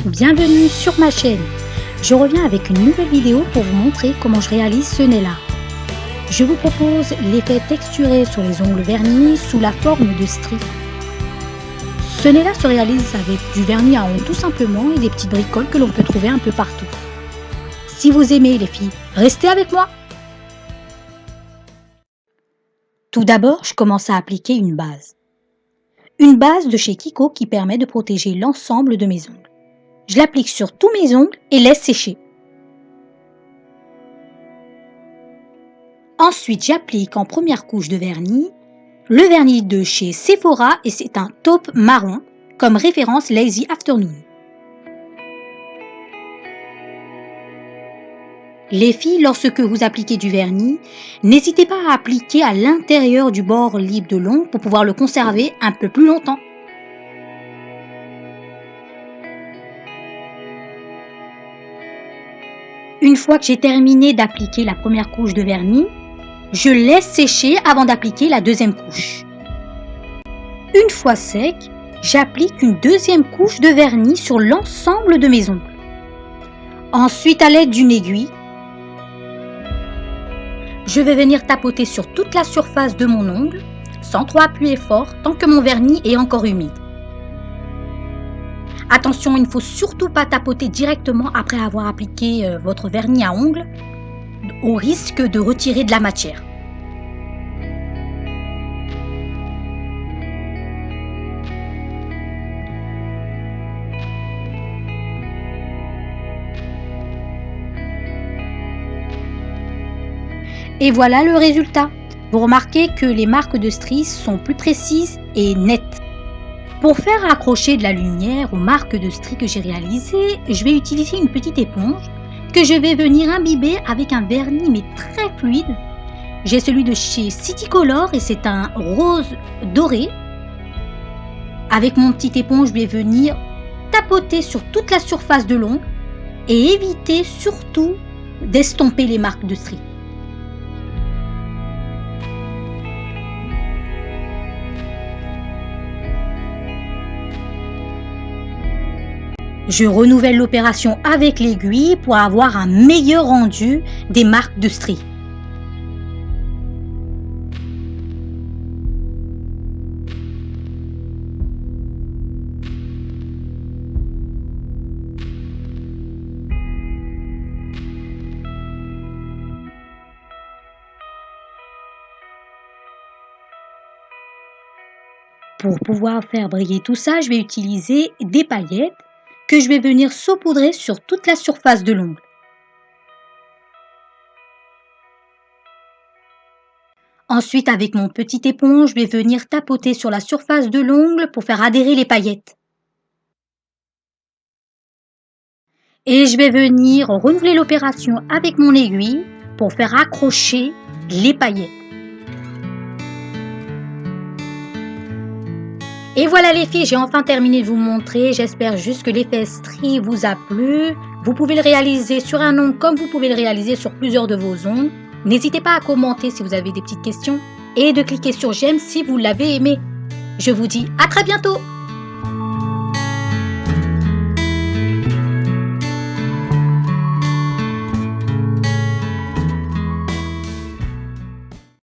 Bienvenue sur ma chaîne. Je reviens avec une nouvelle vidéo pour vous montrer comment je réalise ce nez-là. Je vous propose l'effet texturé sur les ongles vernis sous la forme de stries. Ce nez-là se réalise avec du vernis à ongles tout simplement et des petites bricoles que l'on peut trouver un peu partout. Si vous aimez les filles, restez avec moi. Tout d'abord, je commence à appliquer une base. Une base de chez Kiko qui permet de protéger l'ensemble de mes ongles. Je l'applique sur tous mes ongles et laisse sécher. Ensuite, j'applique en première couche de vernis le vernis de chez Sephora et c'est un taupe marron, comme référence Lazy Afternoon. Les filles, lorsque vous appliquez du vernis, n'hésitez pas à appliquer à l'intérieur du bord libre de l'ongle pour pouvoir le conserver un peu plus longtemps. Une fois que j'ai terminé d'appliquer la première couche de vernis, je laisse sécher avant d'appliquer la deuxième couche. Une fois sec, j'applique une deuxième couche de vernis sur l'ensemble de mes ongles. Ensuite, à l'aide d'une aiguille, je vais venir tapoter sur toute la surface de mon ongle, sans trop appuyer fort, tant que mon vernis est encore humide. Attention, il ne faut surtout pas tapoter directement après avoir appliqué votre vernis à ongles, au risque de retirer de la matière. Et voilà le résultat. Vous remarquez que les marques de stries sont plus précises et nettes. Pour faire accrocher de la lumière aux marques de stries que j'ai réalisées, je vais utiliser une petite éponge que je vais venir imbiber avec un vernis mais très fluide. J'ai celui de chez Citycolor et c'est un rose doré. Avec mon petite éponge, je vais venir tapoter sur toute la surface de l'ongle et éviter surtout d'estomper les marques de stries. Je renouvelle l'opération avec l'aiguille pour avoir un meilleur rendu des marques de stries. Pour pouvoir faire briller tout ça, je vais utiliser des paillettes que je vais venir saupoudrer sur toute la surface de l'ongle. Ensuite, avec mon petit éponge, je vais venir tapoter sur la surface de l'ongle pour faire adhérer les paillettes. Et je vais venir renouveler l'opération avec mon aiguille pour faire accrocher les paillettes. Et voilà les filles, j'ai enfin terminé de vous montrer. J'espère juste que l'effet strie vous a plu. Vous pouvez le réaliser sur un ongle comme vous pouvez le réaliser sur plusieurs de vos ongles. N'hésitez pas à commenter si vous avez des petites questions et de cliquer sur j'aime si vous l'avez aimé. Je vous dis à très bientôt.